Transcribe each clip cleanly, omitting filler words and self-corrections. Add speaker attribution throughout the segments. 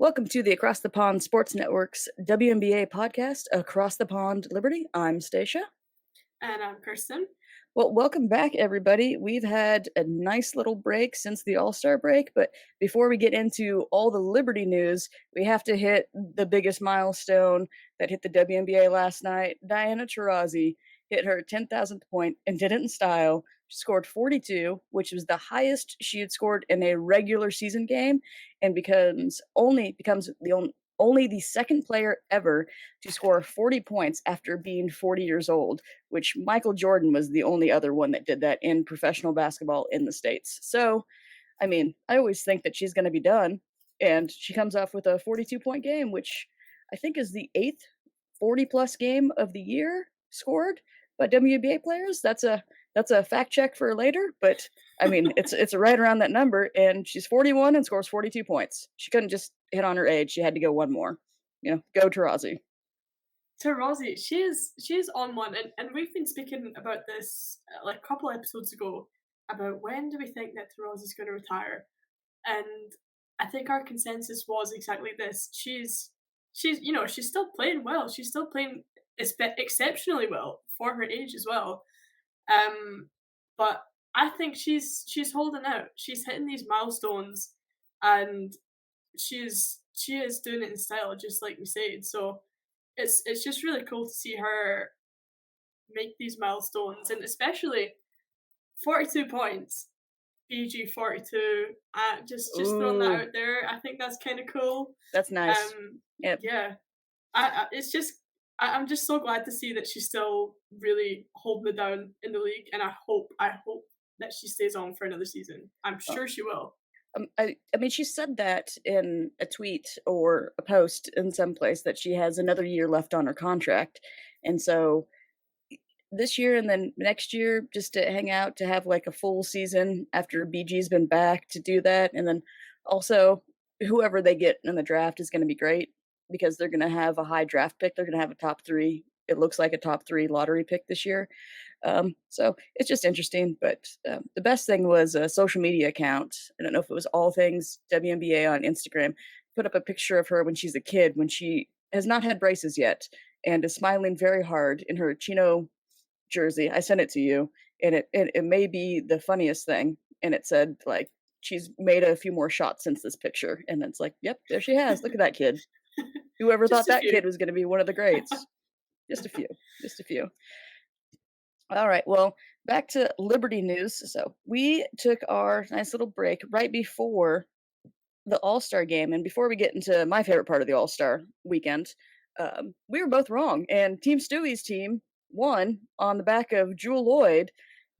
Speaker 1: Welcome to the Across the Pond Sports Network's WNBA podcast, Across the Pond Liberty. I'm Stacia.
Speaker 2: And I'm Kirstin.
Speaker 1: Well, welcome back, everybody. We've had a nice little break since the All-Star break, but before we get into all the Liberty news, we have to hit the biggest milestone that hit the WNBA last night. Diana Taurasi hit her 10,000th point and did it in style. She scored 42, which was the highest she had scored in a regular season game, and becomes only the second player ever to score 40 points after being 40 years old, which Michael Jordan was the only other one that did that in professional basketball in the States. So, I mean, I always think that she's going to be done, and she comes off with a 42-point game, which I think is the eighth 40-plus game of the year scored by WNBA players. That's a fact check for later, but I mean, it's right around that number, and she's 41 and scores 42 points. She couldn't just hit on her age; she had to go one more. Go Taurasi.
Speaker 2: Taurasi, she is on one, and we've been speaking about this like a couple episodes ago about when do we think that Taurasi's going to retire, and I think our consensus was exactly this. She's still playing well. She's still playing exceptionally well for her age as well. But I think she's holding out. She's hitting these milestones, and she is doing it in style, just like we said. So it's just really cool to see her make these milestones, and especially 42 points, BG 42. Just throwing that
Speaker 1: Ooh,
Speaker 2: out there. I think that's kind of cool.
Speaker 1: that's nice. Yep.
Speaker 2: Yeah, it's just I'm just so glad to see that she's still really holding it down in the league, and I hope that she stays on for another season. I'm sure she will.
Speaker 1: I mean, she said that in a tweet or a post in some place that she has another year left on her contract, and so this year and then next year just to hang out to have like a full season after BG's been back to do that, and then also whoever they get in the draft is going to be great because they're going to have a high draft pick. They're going to have a top three. It looks like a top three lottery pick this year. So it's just interesting. But the best thing was a social media account. I don't know if it was All Things WNBA on Instagram. Put up a picture of her when she's a kid, when she has not had braces yet, and is smiling very hard in her chino jersey. I sent it to you, and it may be the funniest thing. And it said like she's made a few more shots since this picture, and it's like, yep, there she has. Look at that kid. Whoever
Speaker 2: Just
Speaker 1: thought
Speaker 2: a
Speaker 1: that
Speaker 2: few.
Speaker 1: kid was going to be one of the greats? Just a few, just a few. All right, well, back to Liberty news. So we took our nice little break right before the All-Star game, and before we get into my favorite part of the All-Star weekend, we were both wrong, and Team Stewie's team won on the back of Jewel Lloyd,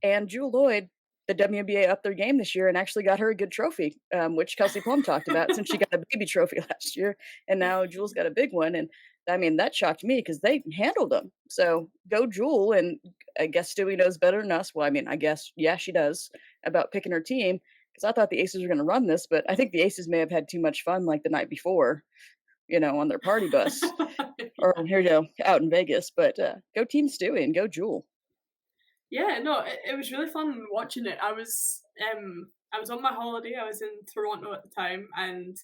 Speaker 1: and Jewel Lloyd, the WNBA upped their game this year and actually got her a good trophy, which Kelsey Plum talked about since she got a baby trophy last year, and now Jewel's got a big one, and I mean that shocked me because they handled them. So go Jewel, and I guess Stewie knows better than us. Well, I mean, I guess yeah, she does about picking her team because I thought the Aces were going to run this, but I think the Aces may have had too much fun like the night before, on their party bus or here you go out in Vegas. But go Team Stewie and go Jewel.
Speaker 2: Yeah, no, it was really fun watching it. I was on my holiday. I was in Toronto at the time and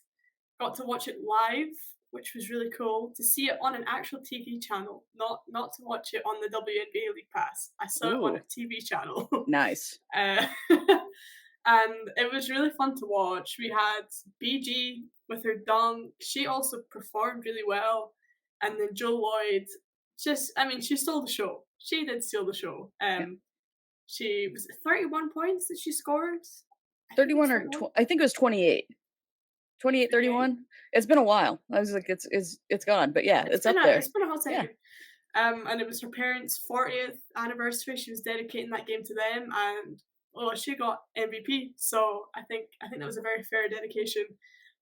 Speaker 2: got to watch it live, which was really cool to see it on an actual TV channel, not to watch it on the WNBA League Pass. I saw it on a
Speaker 1: Ooh,
Speaker 2: TV channel.
Speaker 1: nice.
Speaker 2: uh, and it was really fun to watch. We had BG with her dunk. She also performed really well, and then Joe Lloyd. I mean, she stole the show. She did steal the show.
Speaker 1: Yeah.
Speaker 2: She was it 31 points that she scored. I think it was
Speaker 1: 31 or
Speaker 2: 31.
Speaker 1: I think it was 28. 28,
Speaker 2: 28.
Speaker 1: 31. It's been a while. I was like, it's gone, but yeah, it's up
Speaker 2: It's
Speaker 1: there.
Speaker 2: been a hot
Speaker 1: Yeah.
Speaker 2: second. And it was her parents' 40th anniversary. She was dedicating that game to them, and she got MVP. So I think that was a very fair dedication.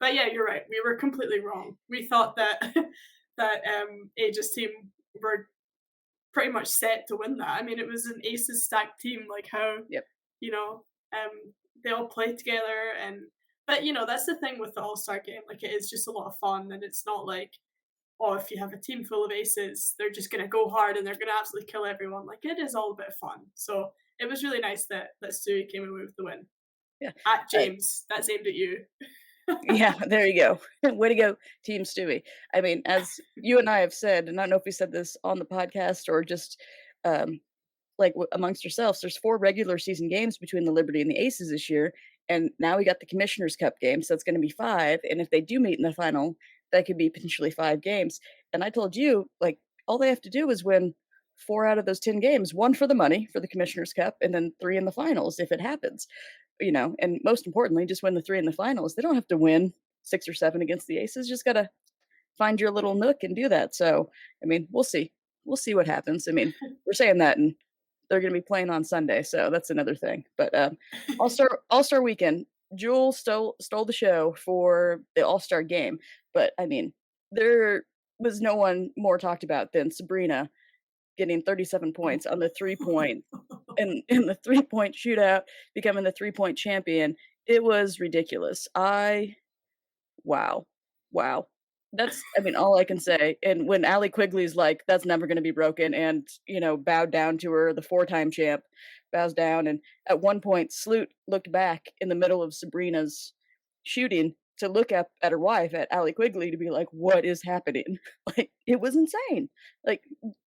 Speaker 2: But yeah, you're right. We were completely wrong. We thought that Aegis team were pretty much set to win that. I mean, it was an aces stacked team. Like how
Speaker 1: Yep.
Speaker 2: you know they all play together, and but that's the thing with the All Star game. Like it is just a lot of fun, and it's not like if you have a team full of aces, they're just gonna go hard and they're gonna absolutely kill everyone. Like it is all a bit of fun. So it was really nice that Stewie came away with the win.
Speaker 1: Yeah.
Speaker 2: At
Speaker 1: Uh,
Speaker 2: James, that's aimed at you.
Speaker 1: Yeah, there you go. Way to go, Team Stewie. I mean, as you and I have said, and I don't know if we said this on the podcast or just um, like amongst yourselves, there's 4 regular season games between the Liberty and the Aces this year, and now we got the Commissioner's Cup game, so it's going to be 5. And if they do meet in the final, that could be potentially 5 games. And I told you, like, all they have to do is win 4 out of those 10 games, one for the money for the Commissioner's Cup, and then 3 in the finals if it happens. And most importantly, just win the 3 in the finals. They don't have to win 6 or 7 against the Aces. Just gotta find your little nook and do that. So, I mean, we'll see. We'll see what happens. I mean, we're saying that, and they're gonna be playing on Sunday, so that's another thing. But All-Star Weekend, Jewel stole the show for the All-Star game. But I mean, there was no one more talked about than Sabrina getting 37 points on the 3-point in the 3-point shootout, becoming the 3-point champion. It was ridiculous. Wow. Wow. That's, I mean, all I can say. And when Allie Quigley's like, "That's never gonna be broken," and, bowed down to her, the 4-time champ bows down, and at one point, Sloot looked back in the middle of Sabrina's shooting to look up at her wife, at Allie Quigley, to be like, "What is happening?" Like, it was insane. Like,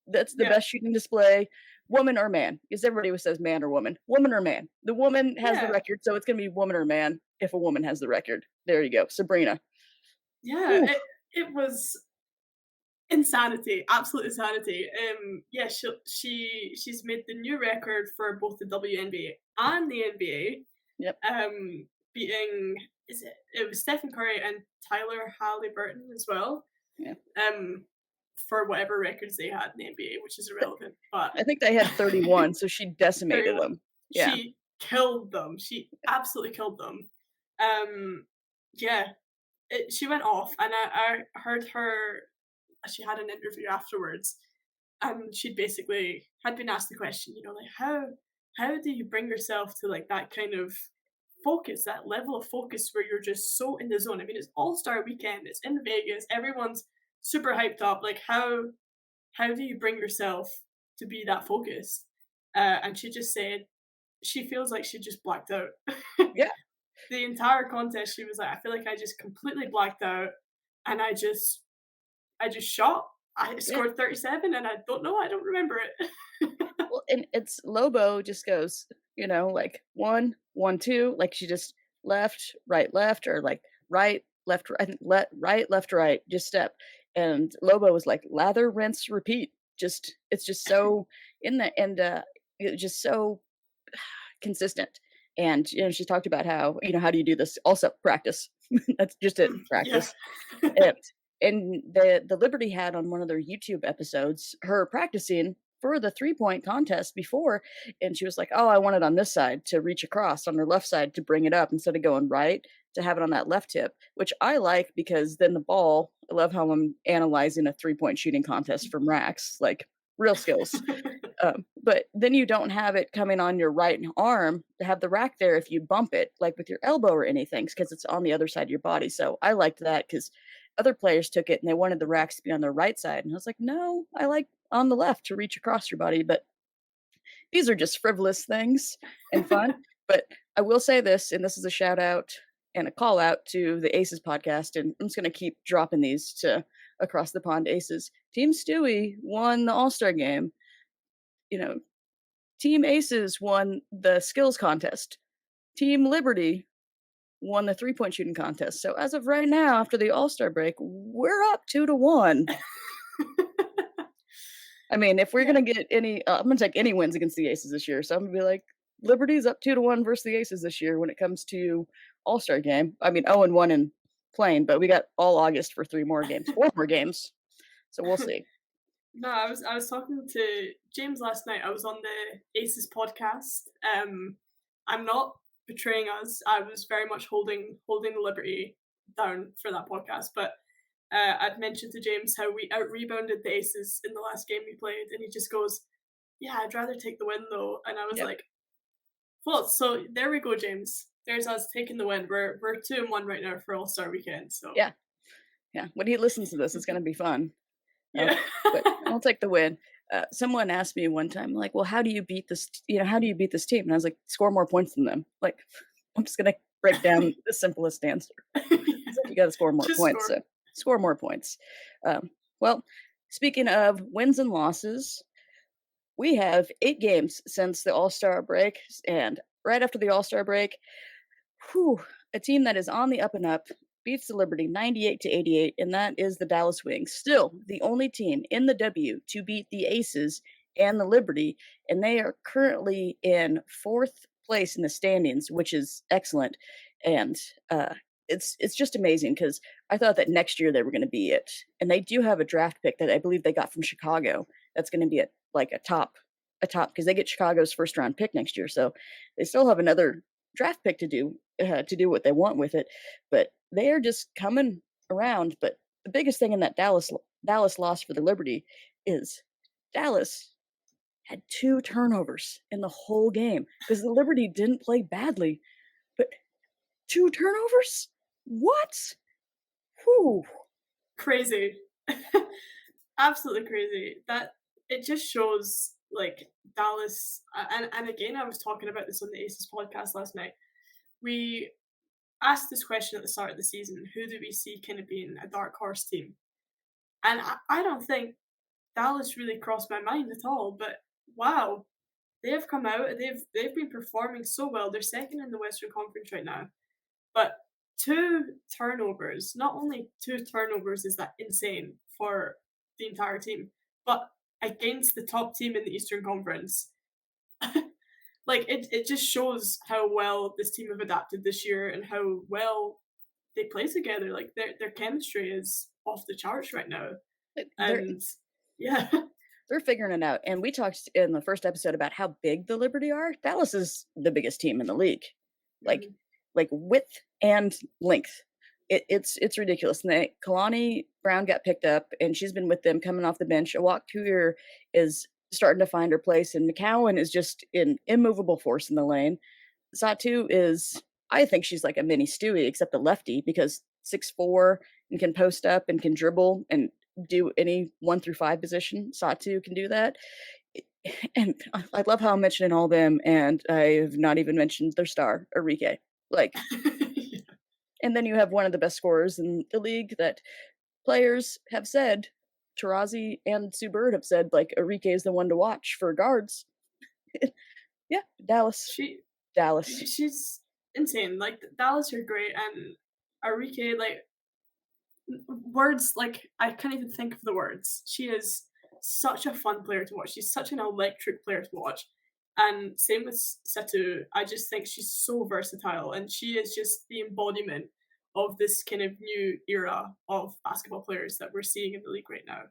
Speaker 1: that's the
Speaker 2: Yeah.
Speaker 1: best shooting display, woman or man, because everybody always says man or woman. Woman or man. The woman has the
Speaker 2: Yeah.
Speaker 1: record, so it's gonna be woman or man if a woman has the record. There you go, Sabrina.
Speaker 2: Yeah,
Speaker 1: Whew.
Speaker 2: it was insanity, absolute insanity. Yeah, she's made the new record for both the WNBA and the
Speaker 1: Yep.
Speaker 2: NBA. Beating it was Stephen Curry and Tyler Halliburton as well.
Speaker 1: Yeah.
Speaker 2: Um, for whatever records they had in the NBA, which is irrelevant. But
Speaker 1: I think they had 31, so she decimated
Speaker 2: 31.
Speaker 1: them. Yeah.
Speaker 2: She killed them. She absolutely killed them. Um, yeah, she went off, and I heard her. She had an interview afterwards, and she'd basically had been asked the question, like how do you bring yourself to like that kind of focus, that level of focus where you're just so in the zone. I mean, it's All Star Weekend, it's in Vegas, everyone's super hyped up. Like how do you bring yourself to be that focused? And she just said she feels like she just blacked out.
Speaker 1: Yeah.
Speaker 2: The entire contest, she was like, I feel like I just completely blacked out, and I just shot. I
Speaker 1: Yeah.
Speaker 2: scored 37, and I don't know. I don't remember it.
Speaker 1: Well, and it's Lobo just goes, like 1, 1, 2, like she just left, or like right, left, I think right, left, right, just step. And Lobo was like lather, rinse, repeat. Just it's just so in the and it's just so consistent. And she talked about how, how do you do this? Also practice. That's just it,
Speaker 2: Yeah.
Speaker 1: practice. And the Liberty had on one of their YouTube episodes her practicing for the 3-point contest before, and she was like, "Oh, I want it on this side to reach across, on her left side to bring it up instead of going right, to have it on that left tip," which I like because then the ball. I love how I'm analyzing a 3-point shooting contest from racks, like real skills. But then you don't have it coming on your right arm to have the rack there if you bump it, like with your elbow or anything, because it's on the other side of your body. So I liked that because other players took it and they wanted the racks to be on their right side. And I was like, no, I like on the left to reach across your body. But these are just frivolous things and fun. But I will say this, and this is a shout out and a call out to the Aces podcast. And I'm just going to keep dropping these to across the pond Aces. Team Stewie won the All Star game. You know, Team Aces won the skills contest. Team Liberty won the 3-point shooting contest. So as of right now, after the All-Star break, we're up 2-1. I mean, if we're
Speaker 2: Yeah.
Speaker 1: gonna get any, I'm gonna take any wins against the Aces this year. So I'm gonna be like, Liberty's up 2-1 versus the Aces this year when it comes to All-Star game. I mean, 0-1 in playing, but we got all August for 3 more games, 4 more games. So we'll see.
Speaker 2: No, I was talking to James last night. I was on the Aces podcast. I'm not betraying us. I was very much holding the Liberty down for that podcast, but I'd mentioned to James how we out rebounded the Aces in the last game we played, and he just goes, "Yeah, I'd rather take the win though." And I was
Speaker 1: Yep.
Speaker 2: like, "Well, so there we go, James. There's us taking the win. We're 2-1 right now for All Star Weekend." So
Speaker 1: Yeah. Yeah. When he listens to this, it's gonna be fun.
Speaker 2: yeah.
Speaker 1: But I'll take the win. Someone asked me one time, like, "Well, how do you beat this? How do you beat this team?" And I was like, "Score more points than them." Like, I'm just gonna break down the simplest answer. You got to score more
Speaker 2: Just
Speaker 1: points.
Speaker 2: score.
Speaker 1: So score more points. Um, well, speaking of wins and losses, we have 8 games since the All Star break, and right after the All Star break, whew, a team that is on the up and up beats the Liberty 98-88, and that is the Dallas Wings. Still the only team in the W to beat the Aces and the Liberty, and they are currently in 4th place in the standings, which is excellent. And uh, it's just amazing because I thought that next year they were going to be it, and they do have a draft pick that I believe they got from Chicago. That's going to be like a top because they get Chicago's first round pick next year, so they still have another draft pick to do what they want with it, but they are just coming around. But the biggest thing in that Dallas loss for the Liberty is Dallas had 2 turnovers in the whole game because the Liberty didn't play badly, but 2 turnovers? What? Whew.
Speaker 2: Crazy. Absolutely crazy. That it just shows like Dallas and again I was talking about this on the Aces podcast last night. We asked this question at the start of the season, who do we see kind of being a dark horse team? And I don't think Dallas really crossed my mind at all, but wow, they have come out and they've been performing so well. They're second in the Western Conference right now. But 2 turnovers, not only 2 turnovers is that insane for the entire team, but against the top team in the Eastern Conference. Like it just shows how well this team have adapted this year and how well they play together. Like their chemistry is off the charts right now.
Speaker 1: They're
Speaker 2: And yeah.
Speaker 1: they're figuring it out. And we talked in the first episode about how big the Liberty are. Dallas is the biggest team in the league, like
Speaker 2: Mhm.
Speaker 1: width and length. It's ridiculous. And Kalani Brown got picked up, and she's been with them coming off the bench. Awak Tuir is starting to find her place, and McCowan is just an immovable force in the lane. Satu is, I think she's like a mini Stewie, except a lefty because 6'4" and can post up and can dribble and do any 1 through 5 position. Satu can do that. And I love how I'm mentioning all them, and I have not even mentioned their star, Enrique. Like, and then you have one of the best scorers in the league that players have said, Taurasi and Sue Bird have said, like, Enrique is the one to watch for guards. Yeah, Dallas.
Speaker 2: she
Speaker 1: Dallas.
Speaker 2: she's insane. Like Dallas are great and Arike, like words like I can't even think of the words. She is such a fun player to watch. She's such an electric player to watch. And same with Setu. I just think she's so versatile and she is just the embodiment of this kind of new era of basketball players that we're seeing in the league right now.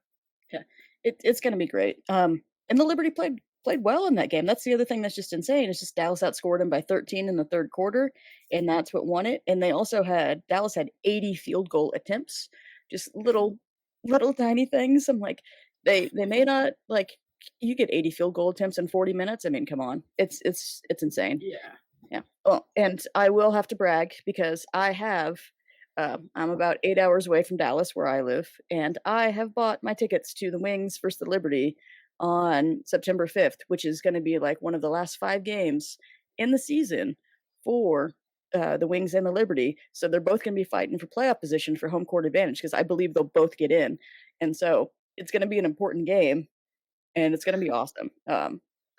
Speaker 1: Yeah, it's gonna be great. And the Liberty played well in that game. That's the other thing that's just insane. It's just Dallas outscored them by 13 in the 3rd quarter, and that's what won it. And they also had Dallas had 80 field goal attempts, just little tiny things. I'm like, they may not like you get 80 field goal attempts in 40 minutes. I mean, come on, it's insane.
Speaker 2: Yeah.
Speaker 1: Yeah. Well, and I will have to brag because I'm about 8 hours away from Dallas, where I live, and I have bought my tickets to the Wings versus the Liberty on September 5th, which is going to be like one of the last 5 games in the season for the Wings and the Liberty. So they're both going to be fighting for playoff position for home court advantage because I believe they'll both get in. And so it's going to be an important game and it's gonna be awesome.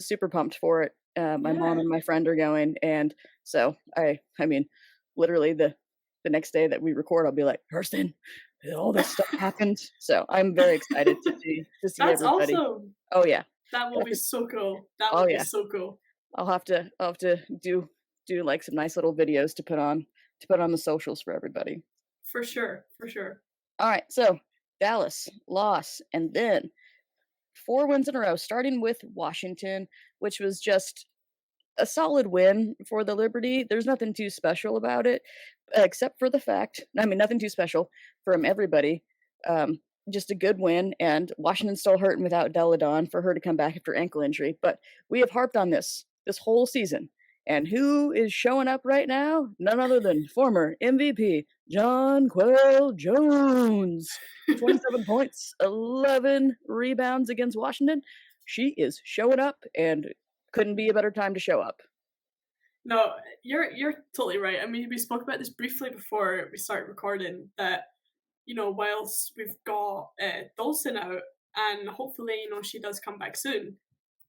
Speaker 1: Super pumped for it. My mom
Speaker 2: Yeah.
Speaker 1: and my friend are going, and so I mean, literally the next day that we record, I'll be like, "Kirsten, all this stuff happened." So I'm very excited to see
Speaker 2: That's
Speaker 1: everybody.
Speaker 2: awesome.
Speaker 1: Oh yeah,
Speaker 2: That will
Speaker 1: got
Speaker 2: be
Speaker 1: to,
Speaker 2: so cool. That
Speaker 1: oh
Speaker 2: will be
Speaker 1: yeah.
Speaker 2: so cool.
Speaker 1: I'll have to do like some nice little videos to put on the socials for everybody.
Speaker 2: For sure, for sure.
Speaker 1: All right, so Dallas loss, and then 4 wins in a row, starting with Washington, which was just a solid win for the Liberty. There's nothing too special about it, except for the fact, I mean, nothing too special from everybody. Um, just a good win, and Washington's still hurting without Deladon for her to come back after ankle injury. But we have harped on this whole season. And who is showing up right now? None other than former MVP Jonquel Jones. 27 points, 11 rebounds against Washington. She is showing up, and couldn't be a better time to show up.
Speaker 2: No, you're totally right. I mean, we spoke about this briefly before we started recording that, whilst we've got Dawson out, and hopefully, she does come back soon,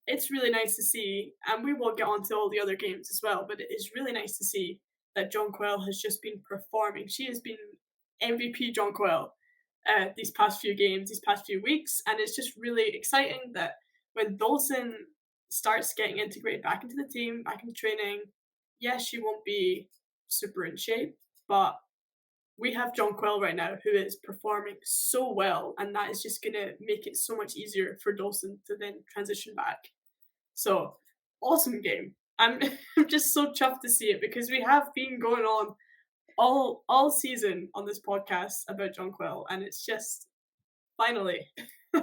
Speaker 2: it's really nice to see, and we will get on to all the other games as well, but it is really nice to see that Jonquel has just been performing. She has been MVP Jonquel these past few games, these past few weeks, and it's just really exciting that when Dawson starts getting integrated back into the team, back into training, yes, she won't be super in shape, but we have Jonquel right now who is performing so well, and that is just going to make it so much easier for Dawson to then transition back. So awesome game. I'm I'm just so chuffed to see it because we have been going on all season on this podcast about Jonquil, and it's just finally.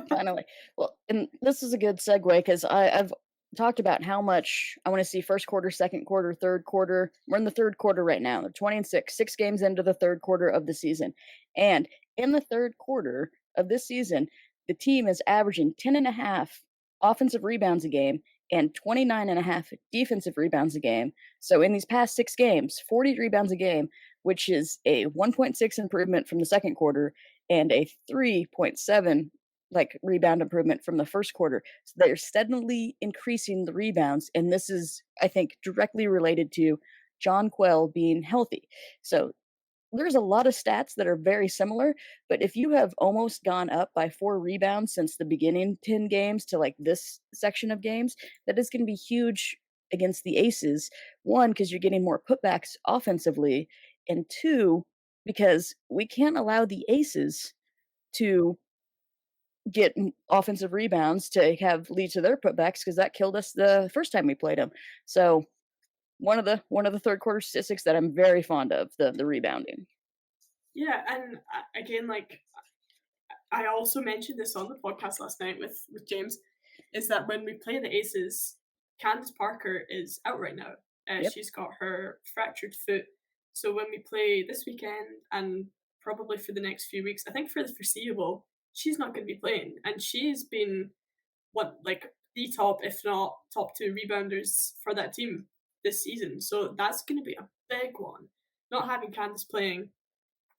Speaker 1: Finally. Well, and this is a good segue because I've talked about how much I want to see first quarter, second quarter, third quarter. We're in the third quarter right now. They're 20 and 6 games into the third quarter of the season. And in the third quarter of this season, the team is averaging 10 and a half offensive rebounds a game and 29 and a half defensive rebounds a game. So in these past 6 games, 40 rebounds a game, which is a 1.6 improvement from the second quarter and a 3.7 like rebound improvement from the first quarter. So they're steadily increasing the rebounds, and this is, I think, directly related to John Quell being healthy. So there's a lot of stats that are very similar, but if you have almost gone up by 4 rebounds since the beginning 10 games to like this section of games, that is going to be huge against the Aces. One, because you're getting more putbacks offensively, and two, because we can't allow the Aces to get offensive rebounds to have lead to their putbacks because that killed us the first time we played them. So one of the third quarter statistics that I'm very fond of the rebounding.
Speaker 2: Yeah, and again, like I also mentioned this on the podcast last night with James, is that when we play the Aces, Candace Parker is out right now.
Speaker 1: Yep.
Speaker 2: She's got her fractured foot. So when we play this weekend and probably for the next few weeks, I think for the foreseeable, she's not going to be playing. And she's been what like the top, if not top two rebounders for that team this season. So that's going to be a big one. Not having Candace playing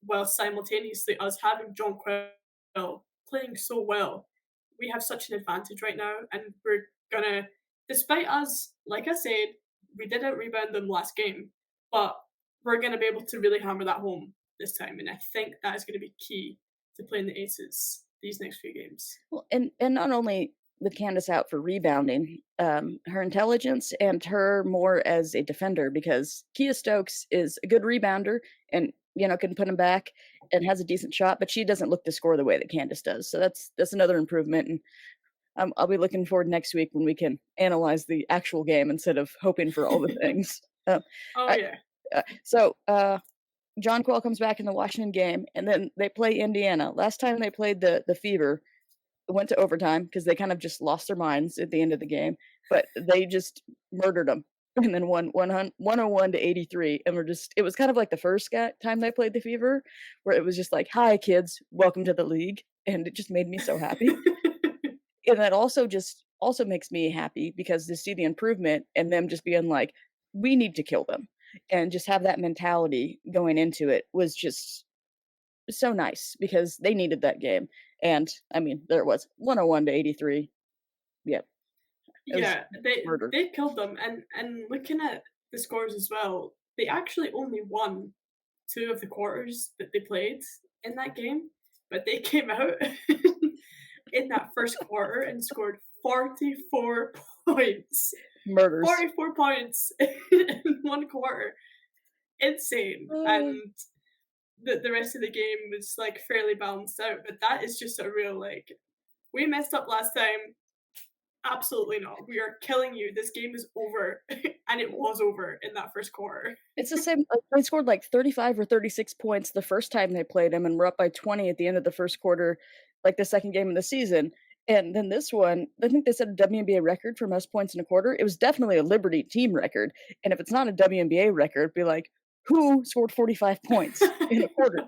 Speaker 2: while simultaneously us having John Quill playing so well. We have such an advantage right now, and we're gonna, despite us, like I said, we did out rebound them last game, but we're gonna be able to really hammer that home this time, and I think that is gonna be key to playing the Aces these next few games.
Speaker 1: Well, and not only with Candace out for rebounding, her intelligence and her more as a defender because Kia Stokes is a good rebounder and can put him back and has a decent shot, but she doesn't look to score the way that Candace does. So that's another improvement. And I'll be looking forward next week when we can analyze the actual game instead of hoping for all the things.
Speaker 2: Oh
Speaker 1: I,
Speaker 2: yeah.
Speaker 1: John Quell comes back in the Washington game, and then they play Indiana. Last time they played the Fever, it went to overtime because they kind of just lost their minds at the end of the game, but they just murdered them and then won 101 to 83. And it was kind of like the first time they played the Fever, where it was just like, hi, kids, welcome to the league. And it just made me so happy. And that also makes me happy because to see the improvement and them just being like, we need to kill them and just have that mentality going into it was just so nice because they needed that game. And I mean, there it was 101 to 83. Yep. It was
Speaker 2: Yeah, they
Speaker 1: murder.
Speaker 2: they killed them, and looking at the scores as well, they actually only won 2 of the quarters that they played in that game, but they came out in that first quarter and scored 44 points.
Speaker 1: Murders.
Speaker 2: 44 points in 1 quarter. Insane.
Speaker 1: Uh,
Speaker 2: And the rest of the game was, like, fairly balanced out, but that is just a real, like, "We messed up last time. Absolutely not. We are killing you. This game is over." And it was over in that first quarter.
Speaker 1: it's the same. Like, they scored like 35 or 36 points the first time they played him, and we're up by 20 at the end of the first quarter, like the second game of the season. And then this one, I think they set a WNBA record for most points in a quarter. It was definitely a Liberty team record. And if it's not a WNBA record, be like, who scored 45 points in a quarter?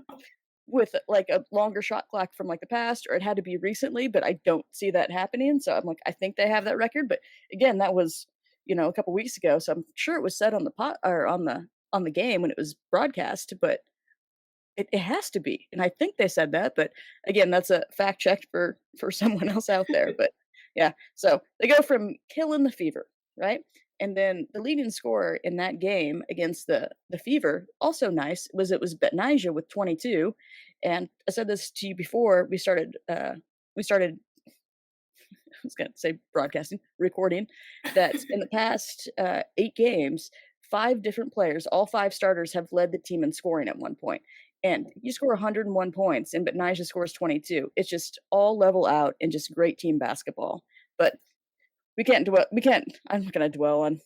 Speaker 1: With, like, a longer shot clock from, like, the past, or it had to be recently, but I don't see that happening, so I'm like, I think they have that record, but again, that was a couple weeks ago, so I'm sure it was said on the pot or on the game when it was broadcast, but it has to be, and I think they said that, but again, that's a fact check for someone else out there, but yeah, so they go from killing the Fever, right? And then the leading scorer in that game against the Fever, also nice, it was Betnijah with 22, and I said this to you before we started I was gonna say broadcasting, recording, that in the past 8 games, 5 different players, all 5 starters have led the team in scoring at one point. And you score 101 points, and Betnijah scores 22. It's just all level out and just great team basketball. But I'm not gonna dwell on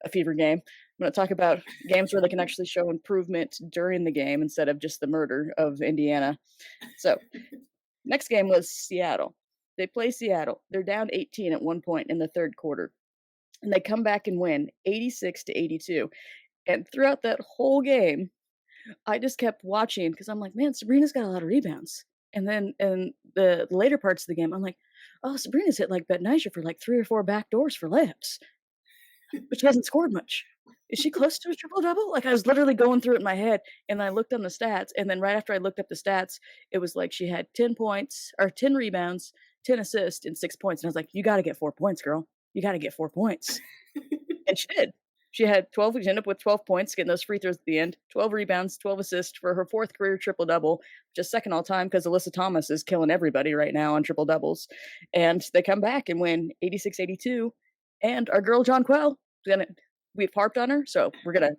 Speaker 1: a Fever game. I'm gonna talk about games where they can actually show improvement during the game instead of just the murder of Indiana. So next game was Seattle. They play Seattle. They're down 18 at one point in the third quarter, and they come back and win 86-82. And throughout that whole game, I just kept watching because I'm like, man, Sabrina's got a lot of rebounds. And then in the later parts of the game, I'm like, oh, Sabrina's hit like Betnijah for like 3 or 4 back doors for layups, but she hasn't scored much. Is she close to a triple double? Like I was literally going through it in my head, and I looked on the stats, and then right after I looked up the stats, it was like she had 10 points or 10 rebounds, 10 assists, and 6 points. And I was like, you got to get 4 points, girl. You got to get 4 points. And she did. She had 12. She ended up with 12 points, getting those free throws at the end. 12 rebounds, 12 assists for her fourth career triple double, just second all time because Alyssa Thomas is killing everybody right now on triple doubles. And they come back and win 86-82. And our girl Jonquel, gonna we've harped on her, so we're gonna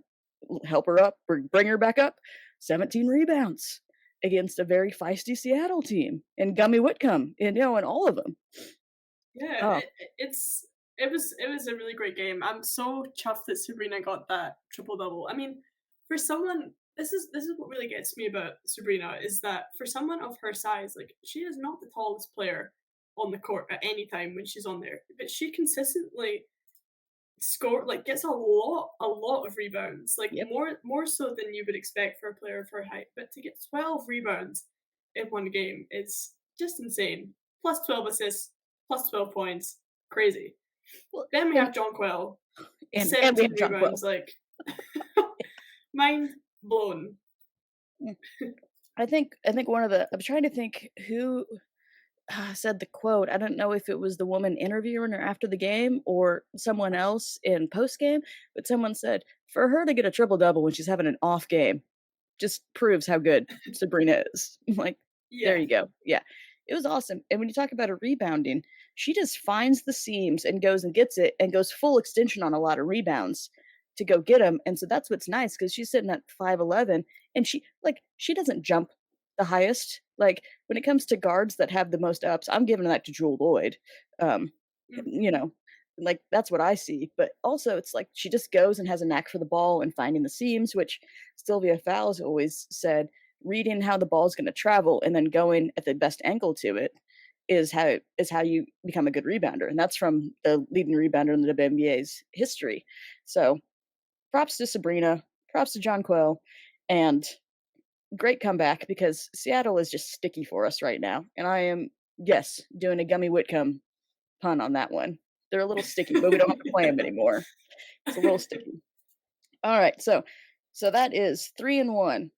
Speaker 1: help her up, bring her back up. 17 rebounds against a very feisty Seattle team and Gummy Whitcomb, and all of them.
Speaker 2: Yeah,
Speaker 1: Oh,
Speaker 2: it was a really great game. I'm so chuffed that Sabrina got that triple double. I mean, for someone, this is what really gets me about Sabrina is that for someone of her size, like she is not the tallest player on the court at any time when she's on there, but she consistently gets a lot of rebounds, like
Speaker 1: yep.
Speaker 2: more so than you would expect for a player of her height. But to get 12 rebounds in one game is just insane. Plus 12 assists, plus 12 points, crazy.
Speaker 1: Well,
Speaker 2: Then we
Speaker 1: and
Speaker 2: have Jonquel,
Speaker 1: and we have
Speaker 2: 17
Speaker 1: Jonquel.
Speaker 2: rebounds, like mind blown.
Speaker 1: Mm. I think one of the I'm trying to think who said the quote. I don't know if it was the woman interviewing her after the game or someone else in post game, but someone said for her to get a triple double when she's having an off game just proves how good Sabrina is. Like, there
Speaker 2: Yeah,
Speaker 1: you go. Yeah. It was awesome. And when you talk about her rebounding, she just finds the seams and goes and gets it and goes full extension on a lot of rebounds to go get them. And so that's what's nice because she's sitting at 5'11 and she doesn't jump the highest. Like when it comes to guards that have the most ups, I'm giving that to Jewel Lloyd. Um,
Speaker 2: mhm,
Speaker 1: you know, like that's what I see. But also it's like she just goes and has a knack for the ball and finding the seams, which Sylvia Fowles always said, reading how the ball is going to travel and then going at the best angle to it is how you become a good rebounder, and that's from the leading rebounder in the WNBA's history. So props to Sabrina, props to John Quill, and great comeback because Seattle is just sticky for us right now, and I am yes doing a Gummy Whitcomb pun on that one. They're a little sticky, but we don't have to play them anymore. It's a little sticky. All right, so that is 3-1.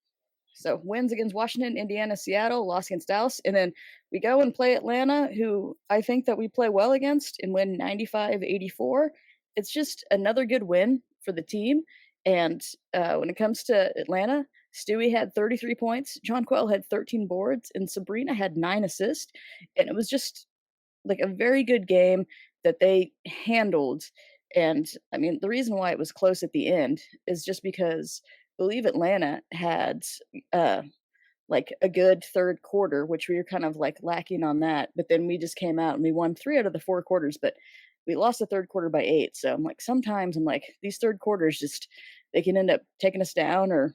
Speaker 1: So wins against Washington, Indiana, Seattle, loss against Dallas, and then we go and play Atlanta, who I think that we play well against and win 95-84. It's just another good win for the team. And when it comes to Atlanta, Stewie had 33 points, John Quell had 13 boards, and Sabrina had 9 assists. And it was just like a very good game that they handled. And I mean, the reason why it was close at the end is just because I believe Atlanta had uh like a good third quarter, which we were kind of like lacking on that. But then we just came out and we won 3 out of the 4 quarters, but we lost the third quarter by 8. So I'm like, sometimes I'm like, these third quarters just they can end up taking us down, or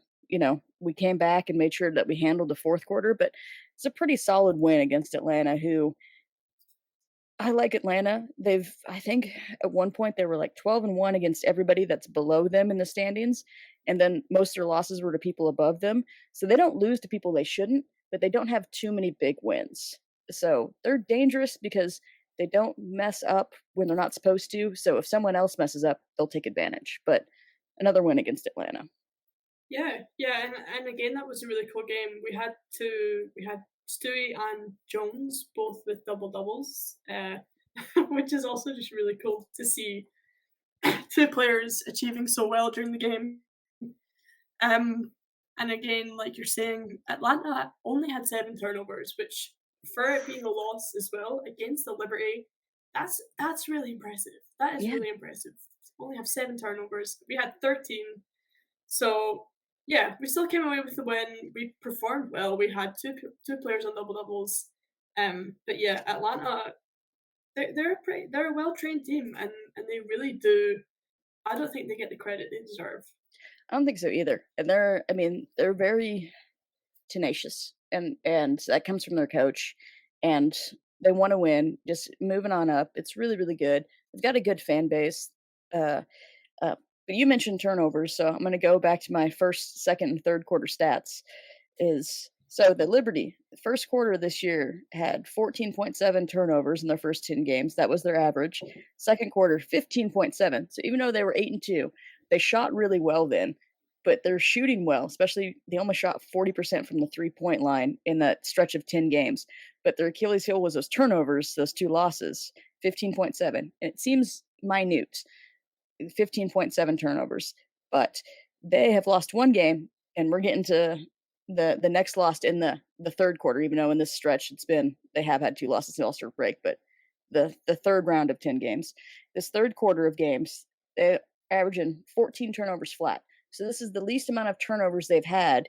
Speaker 1: we came back and made sure that we handled the fourth quarter. But it's a pretty solid win against Atlanta, who I like Atlanta. I think at one point they were like 12-1 against everybody that's below them in the standings. And then most of their losses were to people above them. So they don't lose to people they shouldn't, but they don't have too many big wins. So they're dangerous because they don't mess up when they're not supposed to. So if someone else messes up, they'll take advantage. But another win against Atlanta.
Speaker 2: Yeah, yeah, and again, that was a really cool game. We had Stewie and Jones both with double doubles, which is also just really cool to see two players achieving so well during the game. Um, and again, like you're saying, Atlanta only had 7 turnovers, which for it being a loss as well against the Liberty, that's really impressive. That is
Speaker 1: Yeah,
Speaker 2: really impressive. Only have 7 turnovers. We had 13, so yeah, we still came away with the win. We performed well. We had two players on double doubles. But yeah, Atlanta, they're a well trained team, and they really do. I don't think they get the credit they deserve.
Speaker 1: I don't think so either. And I mean, they're very tenacious, and that comes from their coach, and they want to win. Just moving on up, it's really really good. They've got a good fan base. Uh, but you mentioned turnovers, so I'm going to go back to my first, second, and third quarter stats. Is so the Liberty, the first quarter this year had 14.7 turnovers in their first 10 games. That was their average. Second quarter, 15.7. So even though they were 8-2, they shot really well then, but they're shooting well, especially they almost shot 40% from the 3-point line in that stretch of 10 games. But their Achilles heel was those turnovers, those two losses, 15.7. And it seems minute, 15.7 turnovers. But they have lost one game, and we're getting to the next loss in the third quarter. Even though in this stretch they have had two losses in the All-Star break, but the third round of 10 games, this third quarter of games, they averaging 14 turnovers flat. So this is the least amount of turnovers they've had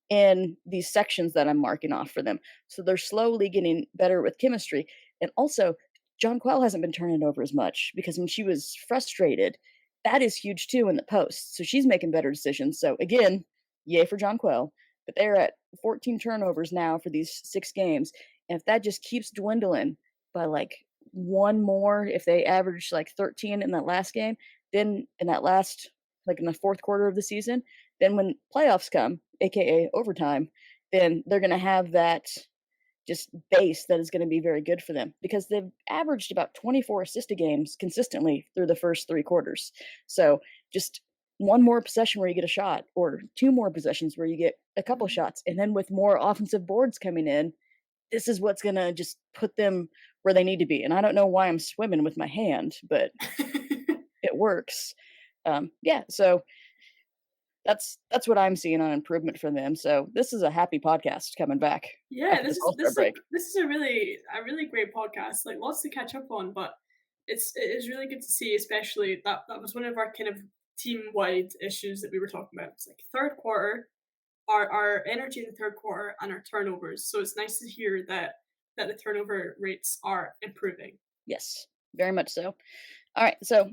Speaker 1: in these sections that I'm marking off for them. So they're slowly getting better with chemistry, and also Jonquel hasn't been turning over as much because when she was frustrated, that is huge too in the post. So she's making better decisions. So again, yay for Jonquel. But they're at 14 turnovers now for these 6 games. And if that just keeps dwindling by like one more, if they average like 13 in that last game, then in that last, like in the fourth quarter of the season, then when playoffs come, aka overtime, then they're going to have that just base that is going to be very good for them because they've averaged about 24 assist a games consistently through the first 3 quarters. So just one more possession where you get a shot, or two more possessions where you get a couple
Speaker 2: Mhm.
Speaker 1: shots, and then with more offensive boards coming in, this is what's going to just put them where they need to be. And I don't know why I'm swimming with my hand, but it works. Yeah, so that's what I'm seeing on improvement from them. So this is a happy podcast coming back
Speaker 2: Yeah,
Speaker 1: after this All-Star break.
Speaker 2: this is a really great podcast. Like lots to catch up on, but it is really good to see, especially that was one of our kind of team wide issues that we were talking about. It's like third quarter, our energy in the third quarter and our turnovers. So it's nice to hear that the turnover rates are improving.
Speaker 1: Yes, very much so. All right, so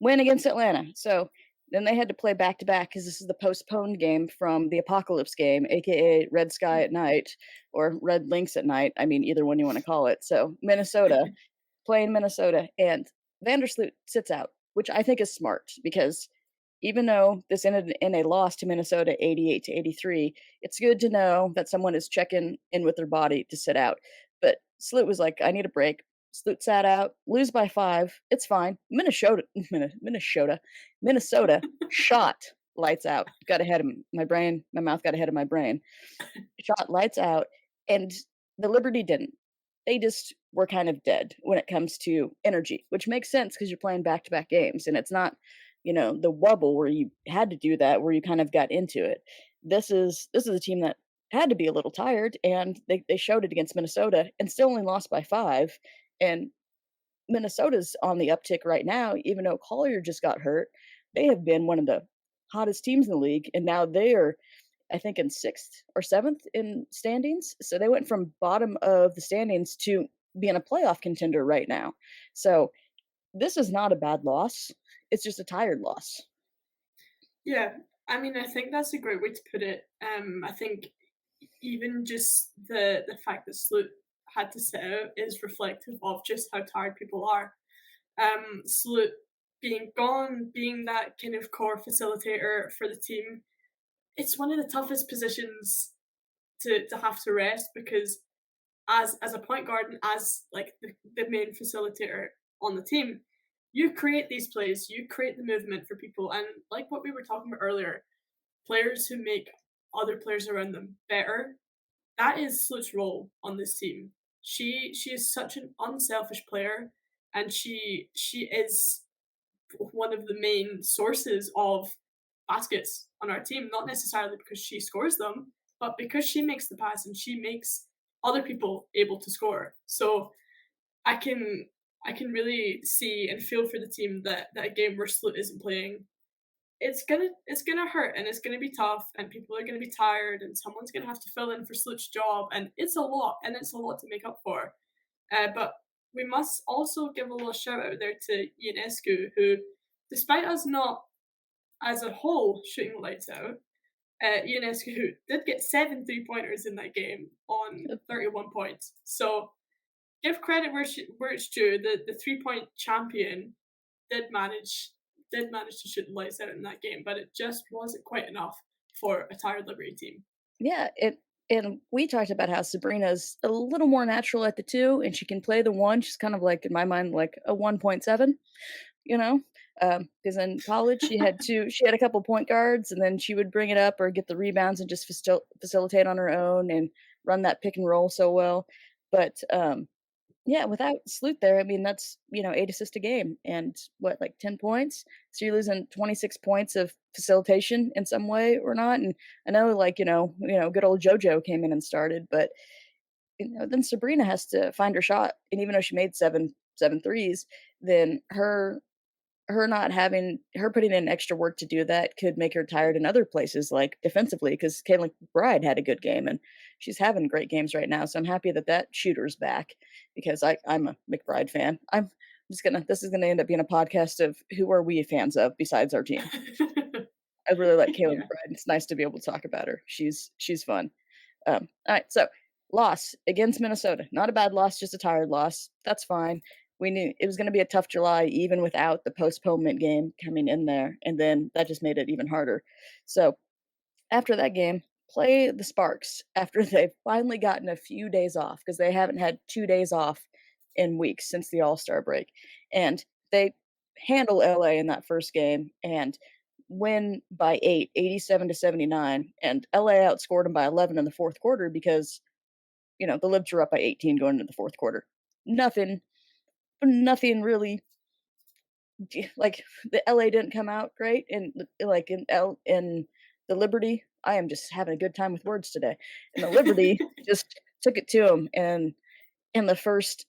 Speaker 1: win against Atlanta. So then they had to play back to back because this is the postponed game from the Apocalypse game, aka Red Sky at Night or Red Lynx at Night. I mean, either one you want to call it. So Minnesota, playing Minnesota, and Vandersloot sits out, which I think is smart because even though this ended in a loss to Minnesota 88-83, it's good to know that someone is checking in with their body to sit out. But Sloot was like, I need a break. Sloot sat out, lose by 5. It's fine. Minnesota shot lights out. Got ahead of my brain. My mouth got ahead of my brain. Shot lights out, and the Liberty didn't. They just were kind of dead when it comes to energy, which makes sense because you're playing back-to-back games, and it's not, the wobble where you had to do that, where you kind of got into it. This is a team that had to be a little tired, and they showed it against Minnesota and still only lost by 5, and Minnesota's on the uptick right now, even though Collier just got hurt. They have been one of the hottest teams in the league, and now they are, I think, in 6th or 7th in standings. So they went from bottom of the standings to being a playoff contender right now. So this is not a bad loss. It's just a tired loss.
Speaker 2: Yeah, I mean, I think that's a great way to put it. I think even just the fact that Sloot had to sit out is reflective of just how tired people are. Sloot being gone, being that kind of core facilitator for the team, it's one of the toughest positions to have to rest because as a point guard and as like the main facilitator on the team, you create these plays, you create the movement for people, and like what we were talking about earlier, players who make other players around them better. That is Sloot's role on this team. She is such an unselfish player, and she is one of the main sources of baskets on our team. Not necessarily because she scores them, but because she makes the pass and she makes other people able to score. So I can I can really see and feel for the team that that a game where Sloot isn't playing, it's gonna hurt and it's gonna be tough and people are gonna be tired and someone's gonna have to fill in for Sloot's job and it's a lot and it's a lot to make up for. But we must also give a little shout out there to Ionescu, who, despite us not as a whole shooting the lights out, Ionescu did get 7 3-pointers in that game on 31 points. So give credit where it's due. The 3-point champion did manage did manage to shoot the lights out in that game, but it just wasn't quite enough for a tired Liberty team.
Speaker 1: Yeah, it and we talked about how Sabrina's a little more natural at the 2, and she can play the 1. She's kind of like, in my mind, like a 1.7, you know? Because in college, she had a couple point guards, and then she would bring it up or get the rebounds and just facilitate on her own and run that pick and roll so well. But, yeah, without Sloot there, I mean, that's, 8 assists a game and what, like 10 points? So you're losing 26 points of facilitation in some way or not. And I know, like, good old JoJo came in and started, but then Sabrina has to find her shot. And even though she made seven threes, then her putting in extra work to do that could make her tired in other places, like defensively, because Caitlin Bride had a good game and she's having great games right now. So I'm happy that that shooter's back because I'm a McBride fan. This is gonna end up being a podcast of who are we fans of besides our team. I really like Caitlin
Speaker 2: Yeah.
Speaker 1: McBride. It's nice to be able to talk about her. She's fun. All right, so loss against Minnesota. Not a bad loss, just a tired loss. That's fine. We knew it was going to be a tough July, even without the postponement game coming in there, and then that just made it even harder. So after that game, play the Sparks after they've finally gotten a few days off because they haven't had 2 days off in weeks since the All Star break, and they handle LA in that first game and win by 8, 87-79, and LA outscored them by 11 in the fourth quarter because the Libs were up by 18 going into the fourth quarter. Nothing, nothing really like the LA didn't come out great, and like in the Liberty. I am just having a good time with words today. And the Liberty just took it to them, and in the first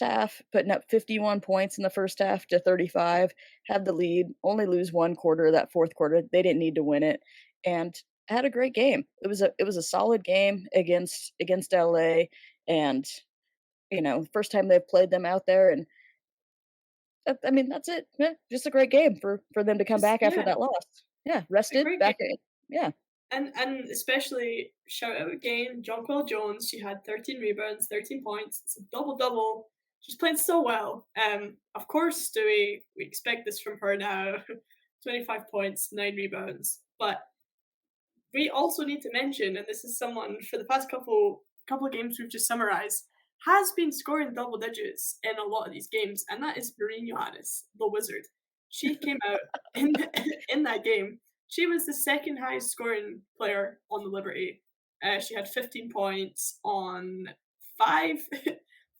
Speaker 1: half, putting up 51 points in the first half to 35, had the lead, only lose one quarter of that fourth quarter. They didn't need to win it, and had a great game. It was a solid game against LA, and first time they've played them out there, and I mean that's it. Yeah, just a great game for them to come
Speaker 2: Just
Speaker 1: back after
Speaker 2: yeah,
Speaker 1: that loss. Yeah,
Speaker 2: a
Speaker 1: rested,
Speaker 2: great game.
Speaker 1: back in. Yeah,
Speaker 2: And especially shout out again, Jonquel Jones. She had 13 rebounds, 13 points. It's a double double. She's playing so well. Of course, do we expect this from her now? 25 points, 9 rebounds. But we also need to mention, and this is someone for the past couple of games we've just summarized, has been scoring double digits in a lot of these games, and that is Marine Johannes, the wizard. She came out in in that game. She was the second highest scoring player on the Liberty. She had 15 points on five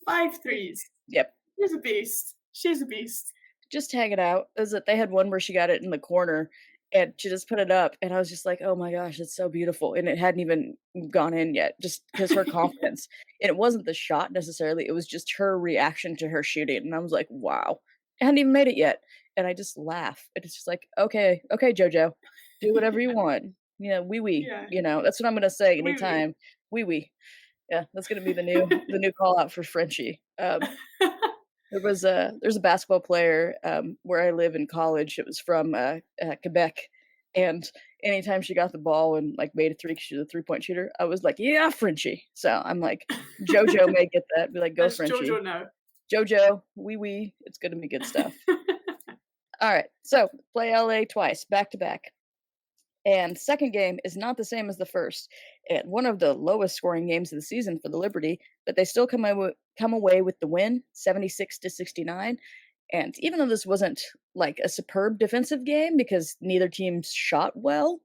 Speaker 2: five threes.
Speaker 1: yep.
Speaker 2: She's a beast. She's a beast.
Speaker 1: Just hang it out. Is that they had one where she got it in the corner and she just put it up, and I was just like, "Oh my gosh, it's so beautiful." And it hadn't even gone in yet, just because her confidence. And it wasn't the shot necessarily, it was just her reaction to her shooting. And I was like, wow. I hadn't even made it yet. And I just laugh. And it's just like, okay, okay, Jojo, do whatever you want. Wee wee.
Speaker 2: Yeah.
Speaker 1: That's what I'm gonna say
Speaker 2: Oui, oui.
Speaker 1: anytime. Wee wee. Yeah, that's gonna be the new call out for Frenchie. There's a basketball player, where I live in college. It was from, Quebec, and anytime she got the ball and, like, made a 3 'cause she's a three-point shooter, I was like, "Yeah, Frenchie." So, I'm like, JoJo may get that, be like, "Go
Speaker 2: That's
Speaker 1: Frenchie."
Speaker 2: Jojo now.
Speaker 1: JoJo, wee wee, it's gonna be good stuff. Alright, so play LA twice, back to back. And second game is not the same as the first. and one of the lowest scoring games of the season for the Liberty, but they still come away with the win, 76-69. And even though this wasn't like a superb defensive game because neither team shot well,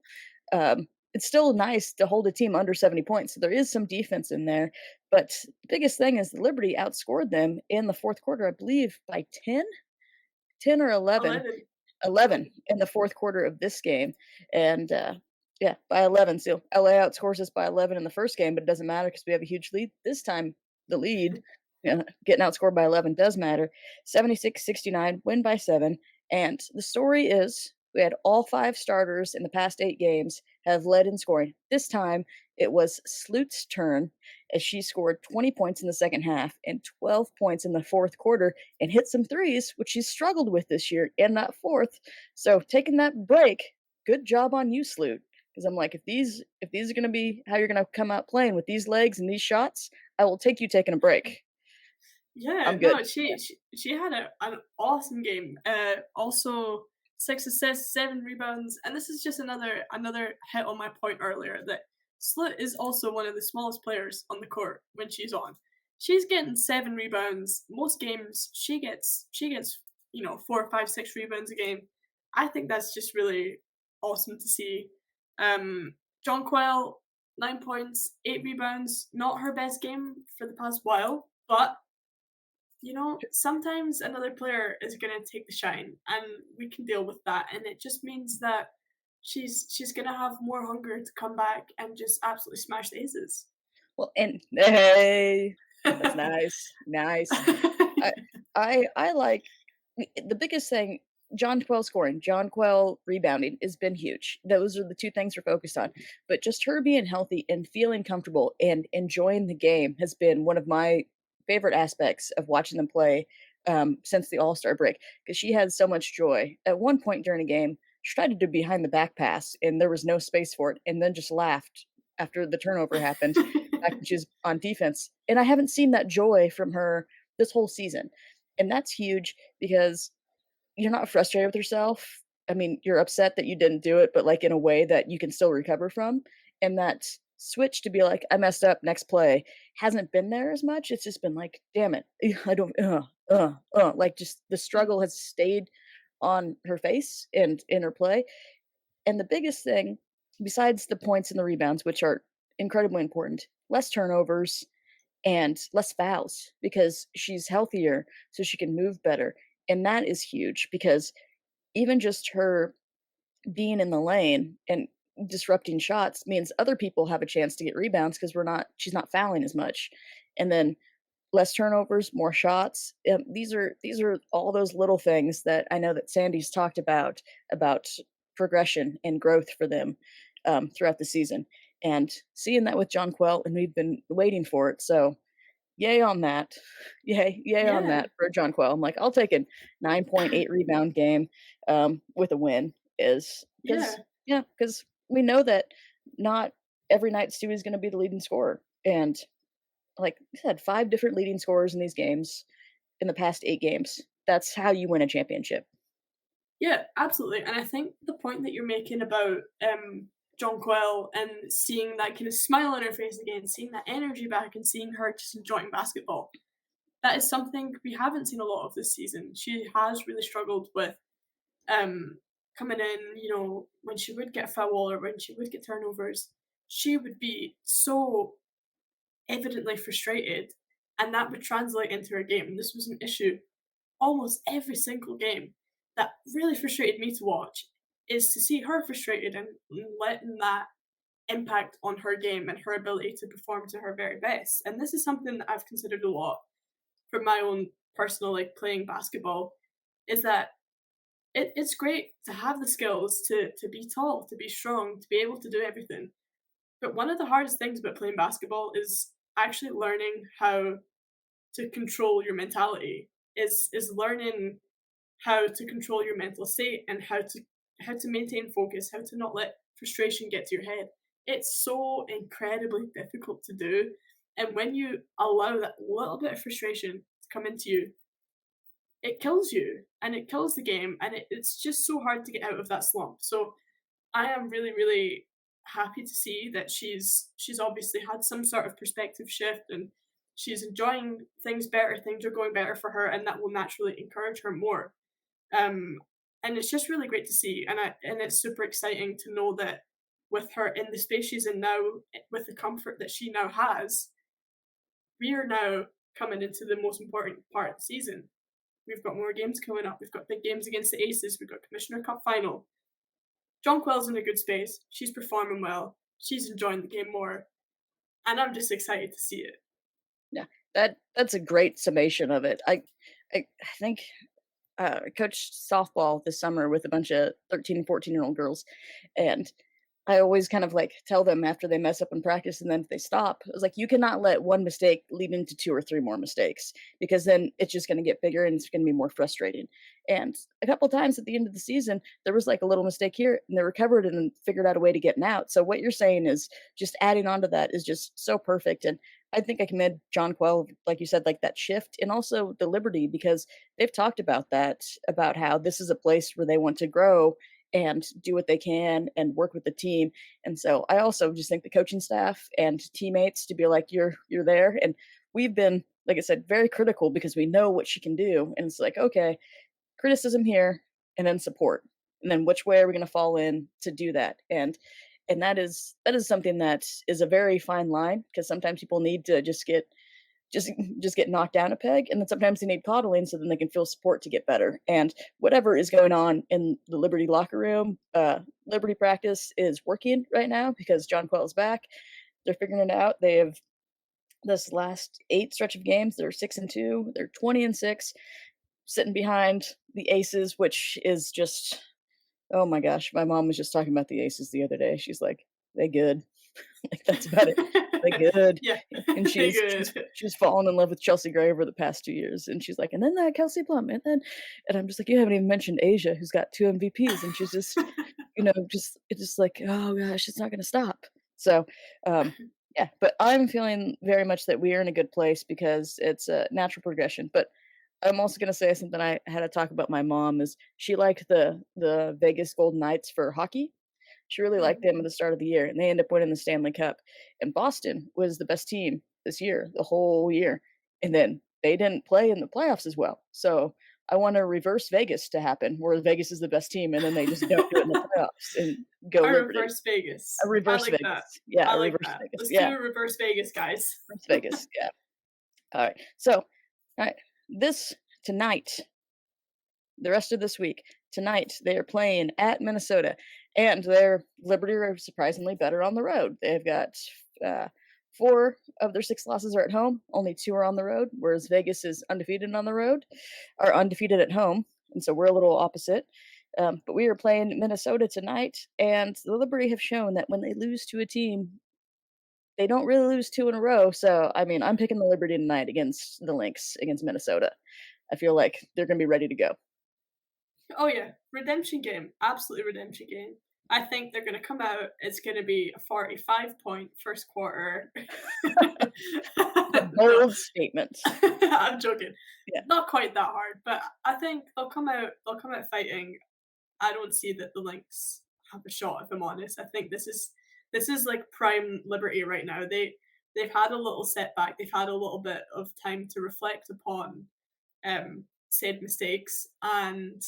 Speaker 1: it's still nice to hold a team under 70 points. So there is some defense in there. But the biggest thing is the Liberty outscored them in the fourth quarter, I believe, by 10 or 11
Speaker 2: 11.
Speaker 1: 11 in the fourth quarter of this game, and, yeah, by 11, so LA outscores us by 11 in the first game, but it doesn't matter because we have a huge lead. This time, the lead, getting outscored by 11 does matter. 76-69, win by 7, and the story is we had all 5 starters in the past 8 games have led in scoring. This time, it was Sloot's turn as she scored 20 points in the second half and 12 points in the fourth quarter and hit some threes, which she's struggled with this year in that fourth. So taking that break, good job on you, Sloot. Because I'm like, if these are gonna be how you're gonna come out playing with these legs and these shots, I will take you taking a break.
Speaker 2: Yeah,
Speaker 1: I'm
Speaker 2: no,
Speaker 1: good.
Speaker 2: she had an awesome game. Also 6 assists, 7 rebounds, and this is just another hit on my point earlier that Slit is also one of the smallest players on the court when she's on. She's getting 7 rebounds. Most games she gets 4, 5, 6 rebounds a game. I think that's just really awesome to see. Jonquel, 9 points, 8 rebounds. Not her best game for the past while, but sometimes another player is going to take the shine and we can deal with that, and it just means that she's going to have more hunger to come back and just absolutely smash the aces.
Speaker 1: Well, and hey, that's nice, nice. I I like the biggest thing. John Quell scoring, John Quell rebounding has been huge. Those are the two things we're focused on. But just her being healthy and feeling comfortable and enjoying the game has been one of my favorite aspects of watching them play since the All Star break because she had so much joy. At one point during a game, she tried to do behind the back pass and there was no space for it, and then just laughed after the turnover happened. Back when she was on defense, and I haven't seen that joy from her this whole season, and that's huge because you're not frustrated with yourself. I mean, you're upset that you didn't do it, but, like, in a way that you can still recover from, and that switch to be like, "I messed up, next play," hasn't been there as much. It's just been like, "Damn it. I don't like, just the struggle has stayed on her face and in her play, and the biggest thing, besides the points and the rebounds, which are incredibly important, less turnovers and less fouls because she's healthier, so she can move better, and that is huge because even just her being in the lane and disrupting shots means other people have a chance to get rebounds because she's not fouling as much, and then less turnovers, more shots. These are all those little things that I know that Sandy's talked about progression and growth for them throughout the season, and seeing that with John Quell, and we've been waiting for it. So yay on that. Yay on
Speaker 2: Yeah,
Speaker 1: that for John Quell. I'm like, I'll take a 9.8 rebound game with a win is
Speaker 2: yeah,
Speaker 1: because we know that not every night Stewie's going to be the leading scorer. And like I said, 5 different leading scorers in these games in the past 8 games. That's how you win a championship.
Speaker 2: yeah, absolutely. And I think the point that you're making about Jonquel and seeing that kind of smile on her face again, seeing that energy back, and seeing her just enjoying basketball, that is something we haven't seen a lot of this season. She has really struggled with um, coming in, when she would get a foul or when she would get turnovers, she would be so evidently frustrated, and that would translate into her game. And this was an issue almost every single game that really frustrated me to watch, is to see her frustrated and letting that impact on her game and her ability to perform to her very best. And this is something that I've considered a lot for my own personal playing basketball, is that it's great to have the skills to be tall, to be strong, to be able to do everything. But one of the hardest things about playing basketball is actually learning how to control your mentality. Is learning how to control your mental state and how to maintain focus, how to not let frustration get to your head. It's so incredibly difficult to do. And when you allow that little bit of frustration to come into you, it kills you and it kills the game, and it's just so hard to get out of that slump. So I am really, really happy to see that she's obviously had some sort of perspective shift and she's enjoying things better, things are going better for her, and that will naturally encourage her more. Um, and it's just really great to see, and it's super exciting to know that with her in the space she's in now, with the comfort that she now has, we are now coming into the most important part of the season. We've got more games coming up. We've got big games against the Aces. We've got Commissioner Cup final. Jonquel's in a good space. She's performing well. She's enjoying the game more, and I'm just excited to see it.
Speaker 1: Yeah, that's a great summation of it. I think I coached softball this summer with a bunch of 13 and 14-year-old girls, and I always kind of like tell them after they mess up in practice and then if they stop, I was like, you cannot let one mistake lead into two or three more mistakes because then it's just going to get bigger and it's going to be more frustrating. And a couple times at the end of the season, there was like a little mistake here and they recovered and then figured out a way to get out. So what you're saying is just adding on to that is just so perfect. And I think I commend John Quell, like you said, like that shift and also the liberty because they've talked about that, about how this is a place where they want to grow and do what they can and work with the team. And so I also just think the coaching staff and teammates to be like, you're there. And we've been, like I said, very critical because we know what she can do. And it's like, okay, criticism here and then support. And then which way are we going to fall in to do that? And that is something that is a very fine line because sometimes people need to just just get knocked down a peg and then sometimes they need coddling so then they can feel support to get better and whatever is going on in the Liberty locker room, Liberty practice is working right now because John Quell is back. They're figuring it out. They have this last 8 stretch of games, they're 6-2, they're 20-6, sitting behind the Aces, which is just, oh my gosh, my mom was just talking about the Aces the other day. She's like, they good. Like that's about it. Like good.
Speaker 2: Yeah,
Speaker 1: And
Speaker 2: they
Speaker 1: she's
Speaker 2: good.
Speaker 1: she's fallen in love with Chelsea Gray over the past 2 years, and she's like, "And then that Kelsey Plum, and then," and I'm just like, "You haven't even mentioned Asia, who's got 2 MVPs," and she's just, just it's just like, "Oh gosh, it's not gonna stop." So, yeah, but I'm feeling very much that we are in a good place because it's a natural progression, but I'm also gonna say something I had to talk about my mom is she liked the Vegas Golden Knights for hockey. She really liked them at
Speaker 2: Mhm.
Speaker 1: the start of the year, and they ended up winning the Stanley Cup. And Boston was the best team this year, the whole year. And then they didn't play in the playoffs as well. So I want a reverse Vegas to happen, where Vegas is the best team, and then they just don't do it in the playoffs and go
Speaker 2: A
Speaker 1: Liberty.
Speaker 2: reverse Vegas.
Speaker 1: A
Speaker 2: I
Speaker 1: reverse
Speaker 2: like that.
Speaker 1: Vegas. Yeah,
Speaker 2: I
Speaker 1: a
Speaker 2: like
Speaker 1: reverse
Speaker 2: that.
Speaker 1: Vegas.
Speaker 2: Let's
Speaker 1: Yeah,
Speaker 2: do a reverse Vegas, guys.
Speaker 1: reverse Vegas. Yeah. All right. So, all right. This tonight, the rest of this week. Tonight, they are playing at Minnesota, and their Liberty are surprisingly better on the road. They've got 4 of their 6 losses are at home, only 2 are on the road, whereas Vegas is undefeated on the road, or undefeated at home, and so we're a little opposite. But we are playing Minnesota tonight, and the Liberty have shown that when they lose to a team, they don't really lose 2 in a row. So, I mean, I'm picking the Liberty tonight against the Lynx, against Minnesota. I feel like they're going to be ready to go.
Speaker 2: Oh yeah, redemption game, absolutely redemption game. I think they're gonna come out. It's gonna be a 45-point first quarter.
Speaker 1: A
Speaker 2: No,
Speaker 1: bold statement.
Speaker 2: I'm joking.
Speaker 1: Yeah.
Speaker 2: Not quite that hard, but I think they'll come out. They'll come out fighting. I don't see that the Lynx have a shot. If I'm honest, I think this is like prime Liberty right now. They've had a little setback. They've had a little bit of time to reflect upon said mistakes, and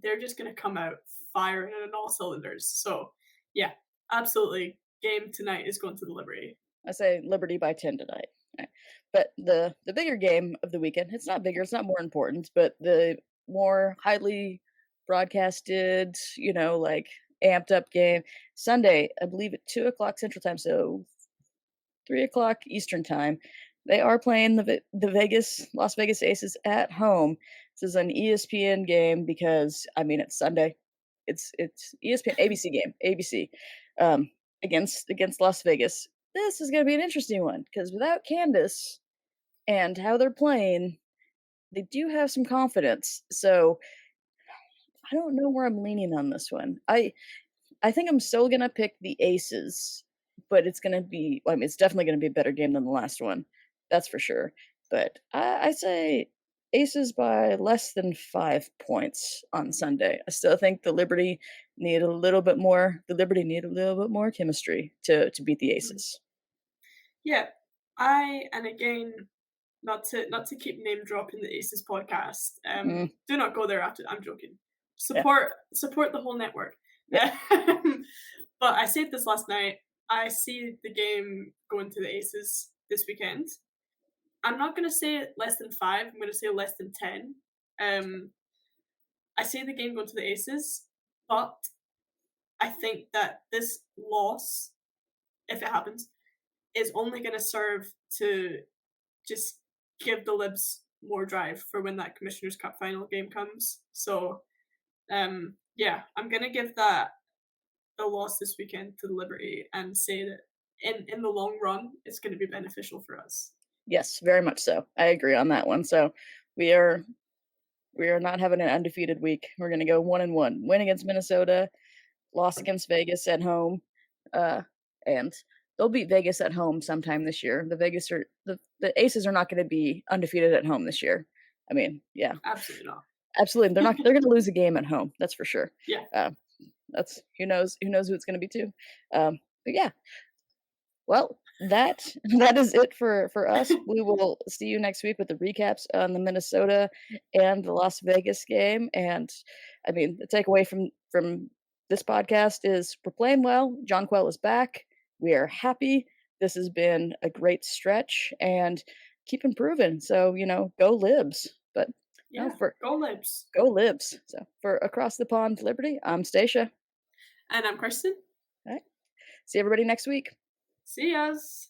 Speaker 2: they're just going to come out firing on all cylinders. So, yeah, absolutely. Game tonight is going to the Liberty.
Speaker 1: I say Liberty by 10 tonight. Right. But the bigger game of the weekend, it's not bigger, it's not more important, but the more highly broadcasted, like amped up game, Sunday, I believe at 2 o'clock Central Time, so 3 o'clock Eastern Time. They are playing the Vegas Las Vegas Aces at home. This is an ESPN game because I mean it's Sunday. It's ESPN ABC game, ABC, against Las Vegas. This is gonna be an interesting one because without Candace and how they're playing, they do have some confidence. So I don't know where I'm leaning on this one. I think I'm still gonna pick the Aces, but it's gonna be, I mean, it's definitely gonna be a better game than the last one. That's for sure. But I say Aces by less than 5 points on Sunday. I still think the Liberty need a little bit more the Liberty need a little bit more chemistry to beat the
Speaker 2: Mhm.
Speaker 1: Aces.
Speaker 2: Yeah, and again, not to keep name dropping the Aces podcast.
Speaker 1: Mm,
Speaker 2: Do not go there after. I'm joking.
Speaker 1: yeah,
Speaker 2: Support the whole network.
Speaker 1: yeah,
Speaker 2: But I said this last night. I see the game going to the Aces this weekend. I'm not gonna say less than 5. I'm gonna say less than 10. Um, I see the game going to the Aces, but I think that this loss, if it happens, is only gonna serve to just give the Libs more drive for when that Commissioner's Cup final game comes. So, yeah, I'm gonna give that the loss this weekend to the Liberty and say that in the long run, it's gonna be beneficial for us.
Speaker 1: yes, very much so. I agree on that one. So we are we are not having an undefeated week. We're gonna go 1-1. Win against Minnesota, loss against Vegas at home, uh, and they'll beat Vegas at home sometime this year. The Aces are not gonna be undefeated at home this year. I mean, yeah,
Speaker 2: Absolutely not.
Speaker 1: absolutely. They're gonna lose a game at home, that's for sure.
Speaker 2: Yeah.
Speaker 1: Uh, that's who it's gonna be too. But yeah, well, that that is it for us. We will see you next week with the recaps on the Minnesota and the Las Vegas game. And I mean, the takeaway from this podcast is we're playing well. Jonquel is back. We are happy. This has been a great stretch, and keep improving. So go Libs. But no,
Speaker 2: Yeah.
Speaker 1: for
Speaker 2: Go Libs.
Speaker 1: go Libs. So for across the pond Liberty, I'm Stacia.
Speaker 2: And I'm Kirstin.
Speaker 1: All right, see everybody next week.
Speaker 2: See yas.